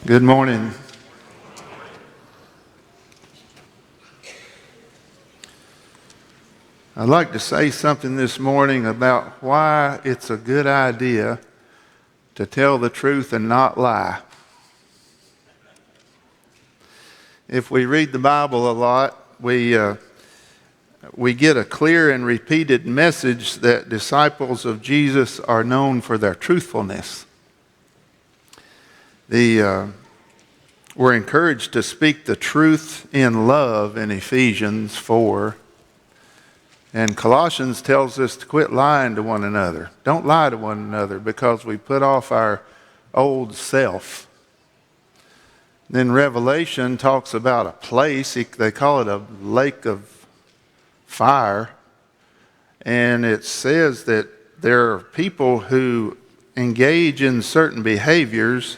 Good morning. I'd like to say something this morning about why it's a good idea to tell the truth and not lie. If we read the Bible a lot, we get a clear and repeated message that disciples of Jesus are known for their truthfulness. We're encouraged to speak the truth in love in Ephesians 4. And Colossians tells us to quit lying to one another. Don't lie to one another because we put off our old self. Then Revelation talks about a place. They call it a lake of fire. And it says that there are people who engage in certain behaviors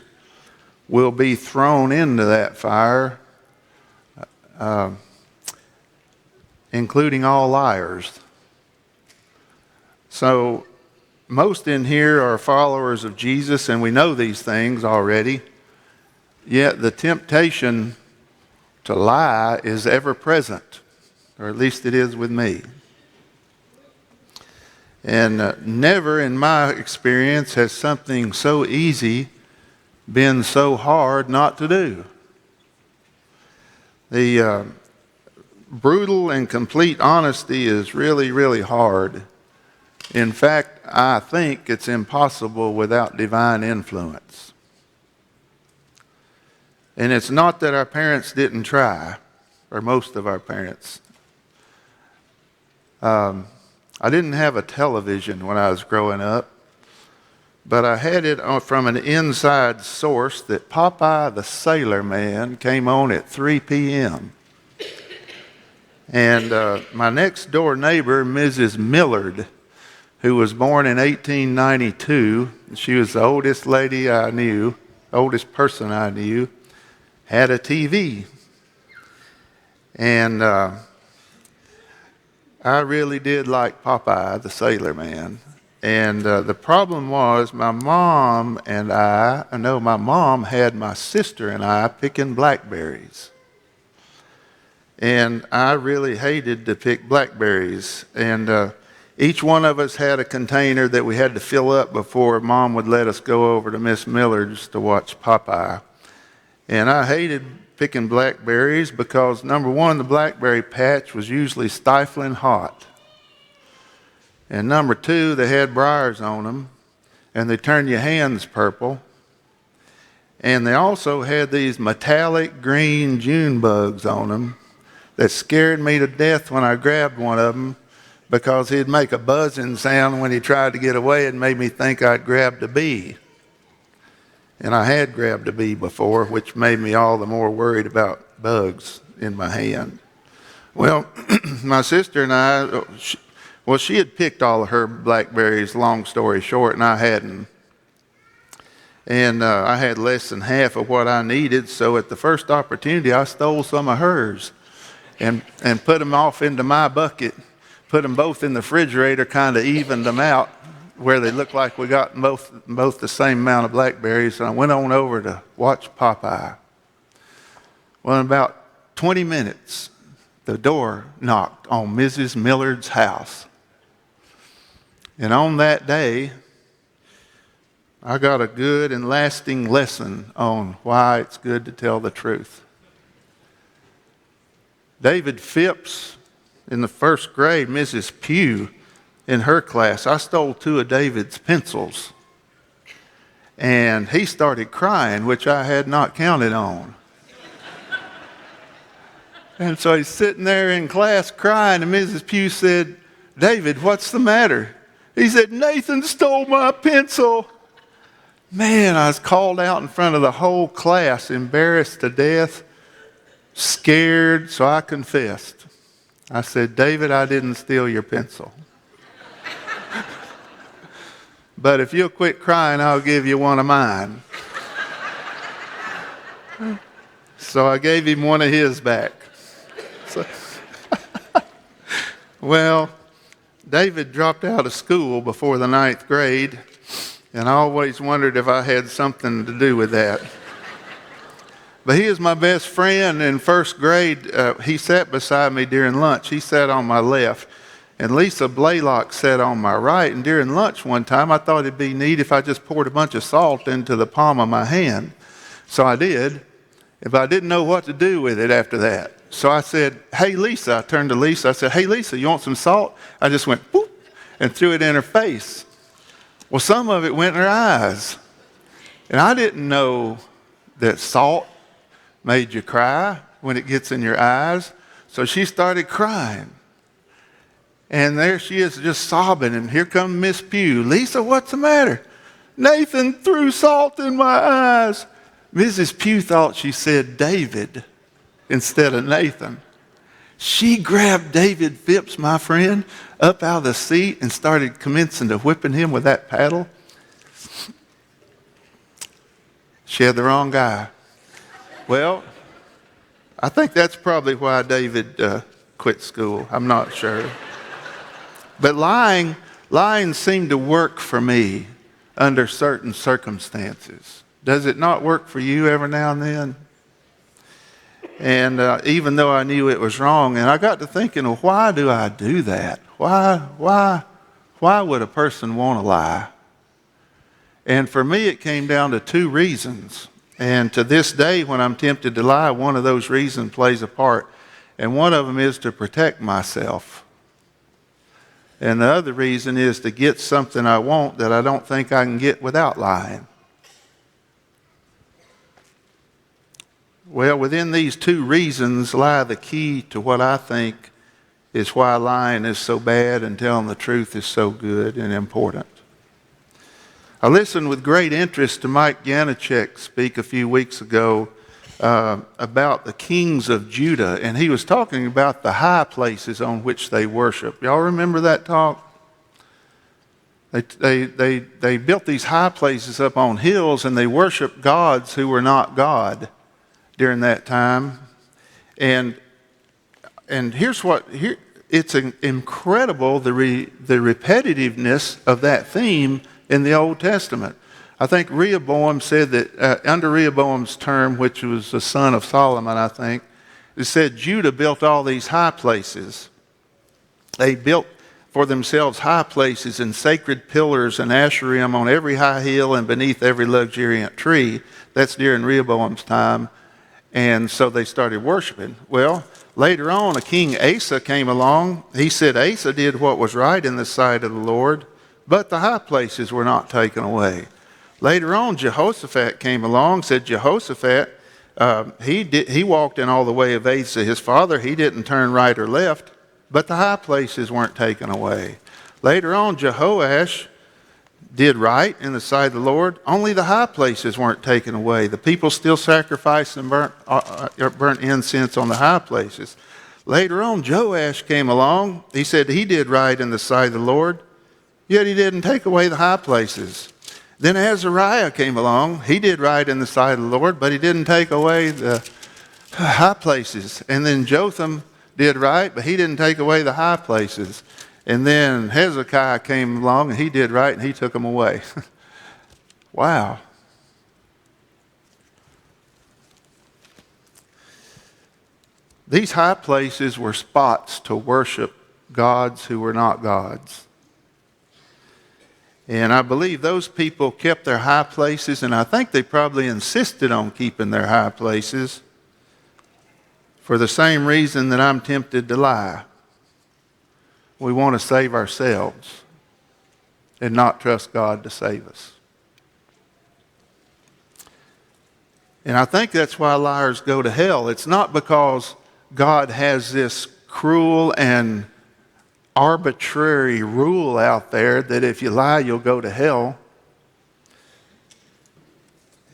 will be thrown into that fire, including all liars. So most in here are followers of Jesus, and we know these things already. Yet the temptation to lie is ever present, or at least it is with me. And never in my experience has something so easy been so hard not to do. The brutal and complete honesty is really, really hard. In fact, I think it's impossible without divine influence. And it's not that our parents didn't try, or most of our parents. I didn't have a television when I was growing up, but I had it from an inside source that Popeye the Sailor Man came on at 3 p.m. And my next door neighbor, Mrs. Millard, who was born in 1892, she was the oldest lady I knew, oldest person I knew, had a TV. And I really did like Popeye the Sailor Man. And the problem was my mom had my sister and I picking blackberries. And I really hated to pick blackberries. And each one of us had a container that we had to fill up before Mom would let us go over to Miss Millard's to watch Popeye. And I hated picking blackberries because, number one, the blackberry patch was usually stifling hot. And number two, they had briars on them, and they turned your hands purple. And they also had these metallic green June bugs on them that scared me to death when I grabbed one of them because he'd make a buzzing sound when he tried to get away and made me think I'd grabbed a bee. And I had grabbed a bee before, which made me all the more worried about bugs in my hand. Well, my sister and I, she had picked all of her blackberries, long story short, and I hadn't. And I had less than half of what I needed, so at the first opportunity, I stole some of hers and put them off into my bucket, put them both in the refrigerator, kind of evened them out where they looked like we got both the same amount of blackberries, and I went on over to watch Popeye. Well, in about 20 minutes, the door knocked on Mrs. Millard's house. And on that day, I got a good and lasting lesson on why it's good to tell the truth. David Phipps, in the first grade, Mrs. Pugh, in her class, I stole 2 of David's pencils. And he started crying, which I had not counted on. And so he's sitting there in class crying, and Mrs. Pugh said, "David, what's the matter?" He said, "Nathan stole my pencil." Man, I was called out in front of the whole class, embarrassed to death, scared, so I confessed. I said, "David, I didn't steal your pencil. But if you'll quit crying, I'll give you one of mine." So I gave him one of his back. Well, David dropped out of school before the 9th grade, and I always wondered if I had something to do with that. But he is my best friend in first grade. He sat beside me during lunch. He sat on my left. And Lisa Blaylock sat on my right. And during lunch one time, I thought it'd be neat if I just poured a bunch of salt into the palm of my hand. So I did. But I didn't know what to do with it after that. So I said, hey, Lisa. I turned to Lisa. I said, hey, Lisa, you want some salt? I just went, whoop, and threw it in her face. Well, some of it went in her eyes. And I didn't know that salt made you cry when it gets in your eyes. So she started crying. And there she is just sobbing. And here comes Miss Pugh. Lisa, what's the matter? Nathan threw salt in my eyes. Mrs. Pugh thought she said David instead of Nathan. She grabbed David Phipps, my friend, up out of the seat and started commencing to whipping him with that paddle. She had the wrong guy. Well, I think that's probably why David quit school. I'm not sure. But lying seemed to work for me under certain circumstances. Does it not work for you every now and then? And even though I knew it was wrong, and I got to thinking, well, why do I do that? Why would a person want to lie? And for me, it came down to two reasons. And to this day, when I'm tempted to lie, one of those reasons plays a part. And one of them is to protect myself. And the other reason is to get something I want that I don't think I can get without lying. Well, within these two reasons lie the key to what I think is why lying is so bad and telling the truth is so good and important. I listened with great interest to Mike Janacek speak a few weeks ago about the kings of Judah, and he was talking about the high places on which they worship. Y'all remember that talk? They built these high places up on hills, and they worshiped gods who were not God during that time. And it's incredible the repetitiveness of that theme in the Old Testament. I think Rehoboam said that under Rehoboam's term, which was the son of Solomon, I think, it said Judah built all these high places. They built for themselves high places and sacred pillars and asherim on every high hill and beneath every luxuriant tree. That's during Rehoboam's time. And so they started worshiping. Well, later on, a king Asa came along. He said Asa did what was right in the sight of the Lord, but the high places were not taken away. Later on, Jehoshaphat came along, said Jehoshaphat, he walked in all the way of Asa, his father. He didn't turn right or left, but the high places weren't taken away. Later on, Jehoash did right in the sight of the Lord. Only the high places weren't taken away. The people still sacrificed and burnt incense on the high places. Later on, Joash came along. He said he did right in the sight of the Lord, yet he didn't take away the high places. Then Azariah came along. He did right in the sight of the Lord, but he didn't take away the high places. And then Jotham did right, but he didn't take away the high places. And then Hezekiah came along, and he did right, and he took them away. Wow. These high places were spots to worship gods who were not gods. And I believe those people kept their high places, and I think they probably insisted on keeping their high places for the same reason that I'm tempted to lie. We want to save ourselves and not trust God to save us. And I think that's why liars go to hell. It's not because God has this cruel and arbitrary rule out there that if you lie, you'll go to hell.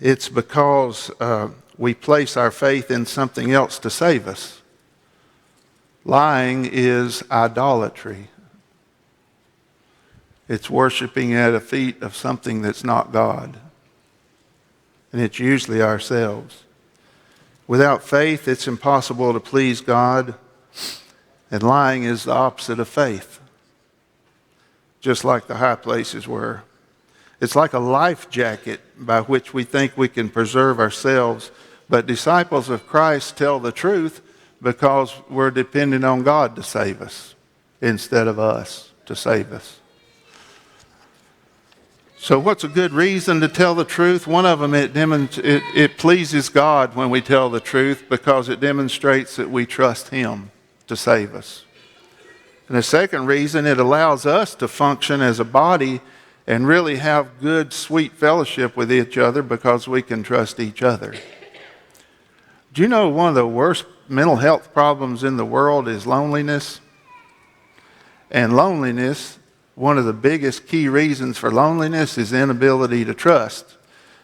It's because we place our faith in something else to save us. Lying is idolatry. It's worshiping at the feet of something that's not God. And it's usually ourselves. Without faith, it's impossible to please God. And lying is the opposite of faith, just like the high places were. It's like a life jacket by which we think we can preserve ourselves, But disciples of Christ tell the truth because we're depending on God to save us instead of us to save us. So what's a good reason to tell the truth? One of them, it pleases God when we tell the truth because it demonstrates that we trust Him to save us. And the second reason, it allows us to function as a body and really have good, sweet fellowship with each other because we can trust each other. Do you know one of the worst mental health problems in the world is loneliness? And loneliness, one of the biggest key reasons for loneliness is inability to trust.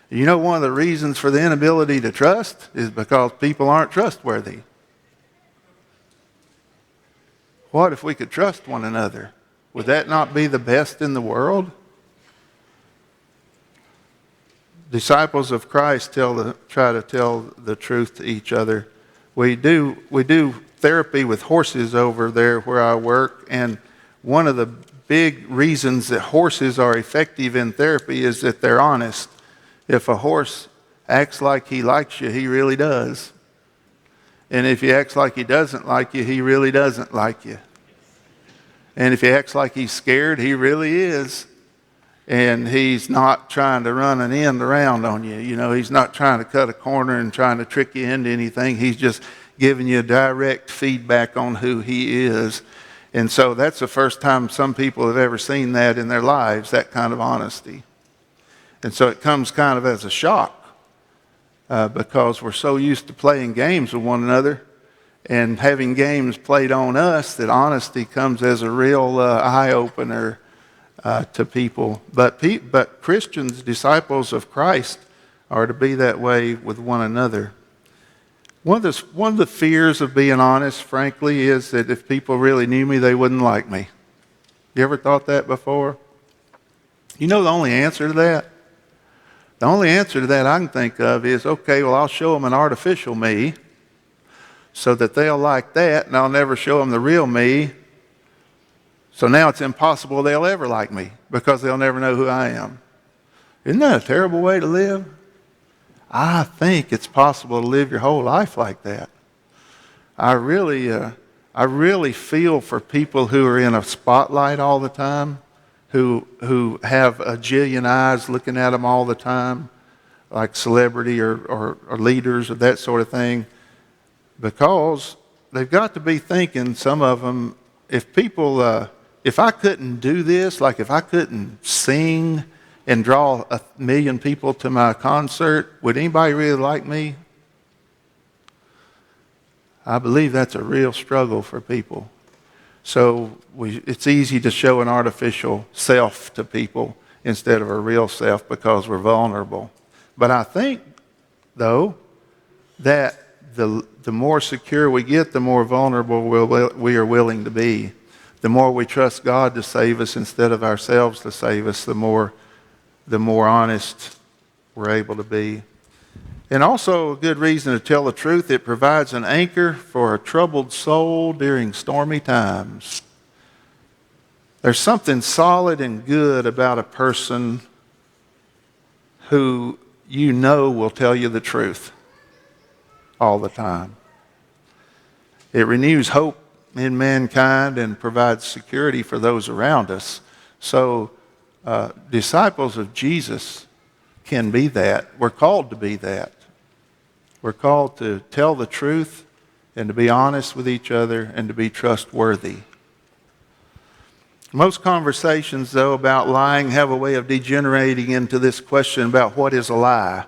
You know one of the reasons for the inability to trust is because people aren't trustworthy. What if we could trust one another? Would that not be the best in the world? Disciples of Christ try to tell the truth to each other. We do therapy with horses over there where I work, and one of the big reasons that horses are effective in therapy is that they're honest. If a horse acts like he likes you, he really does. And if he acts like he doesn't like you, he really doesn't like you. And if he acts like he's scared, he really is. And he's not trying to run an end around on you. You know, he's not trying to cut a corner and trying to trick you into anything. He's just giving you direct feedback on who he is. And so that's the first time some people have ever seen that in their lives, that kind of honesty. And so it comes kind of as a shock because we're so used to playing games with one another and having games played on us that honesty comes as a real eye-opener to people. But Christians, disciples of Christ, are to be that way with one another. One of the fears of being honest, frankly, is that if people really knew me, they wouldn't like me. You ever thought that before? You know the only answer to that? The only answer to that I can think of is, okay, well, I'll show them an artificial me so that they'll like that, and I'll never show them the real me. So now it's impossible they'll ever like me because they'll never know who I am. Isn't that a terrible way to live? I think it's possible to live your whole life like that. I really feel for people who are in a spotlight all the time, who have a jillion eyes looking at them all the time, like celebrity or leaders or that sort of thing, because they've got to be thinking, some of them, if I couldn't do this, like if I couldn't sing and draw 1 million people to my concert, would anybody really like me? I believe that's a real struggle for people. So it's easy to show an artificial self to people instead of a real self because we're vulnerable. But I think, though, that the more secure we get, the more vulnerable we are willing to be. The more we trust God to save us instead of ourselves to save us, the more honest we're able to be. And also a good reason to tell the truth, it provides an anchor for a troubled soul during stormy times. There's something solid and good about a person who you know will tell you the truth all the time. It renews hope in mankind and provides security for those around us. So disciples of Jesus can be that. We're called to be that. We're called to tell the truth and to be honest with each other and to be trustworthy. Most conversations, though, about lying have a way of degenerating into this question about what is a lie.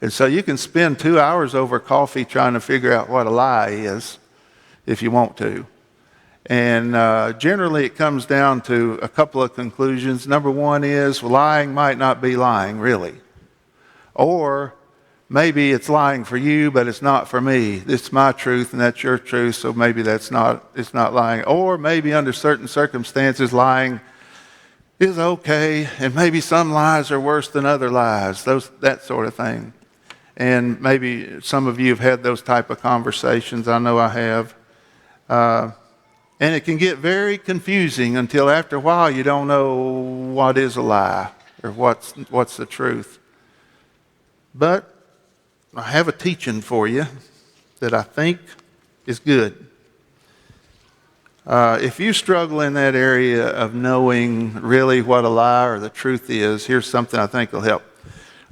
And so you can spend 2 hours over coffee trying to figure out what a lie is if you want to. And generally it comes down to a couple of conclusions. Number one is lying might not be lying, really. Or maybe it's lying for you, but it's not for me. It's my truth and that's your truth, so maybe it's not lying. Or maybe under certain circumstances lying is okay, and maybe some lies are worse than other lies, that sort of thing. And maybe some of you have had those type of conversations. I know I have. And it can get very confusing until after a while you don't know what is a lie or what's the truth. But I have a teaching for you that I think is good. If you struggle in that area of knowing really what a lie or the truth is, here's something I think will help.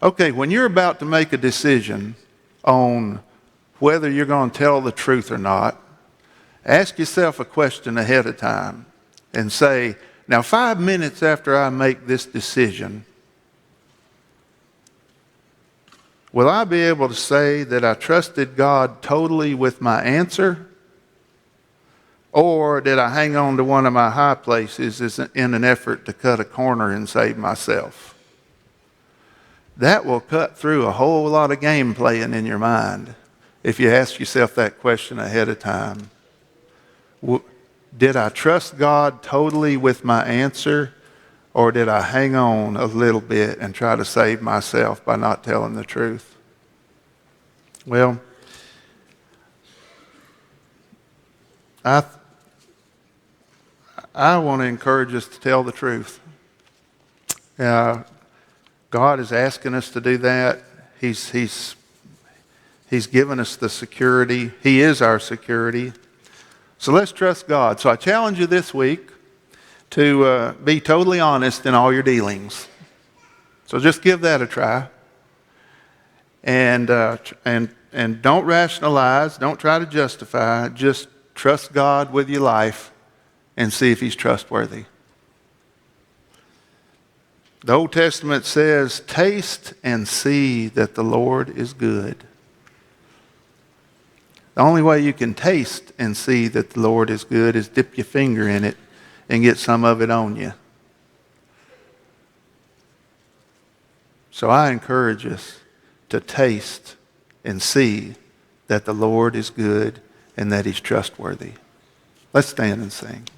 Okay, when you're about to make a decision on whether you're going to tell the truth or not, ask yourself a question ahead of time and say, now 5 minutes after I make this decision, will I be able to say that I trusted God totally with my answer? Or did I hang on to one of my high places in an effort to cut a corner and save myself? That will cut through a whole lot of game playing in your mind if you ask yourself that question ahead of time. Did I trust God totally with my answer, or did I hang on a little bit and try to save myself by not telling the truth? Well, I want to encourage us to tell the truth. God is asking us to do that. He's given us the security. He is our security. So let's trust God. So I challenge you this week to be totally honest in all your dealings. So just give that a try. And don't rationalize. Don't try to justify. Just trust God with your life and see if He's trustworthy. The Old Testament says, taste and see that the Lord is good. The only way you can taste and see that the Lord is good is dip your finger in it and get some of it on you. So I encourage us to taste and see that the Lord is good and that He's trustworthy. Let's stand and sing.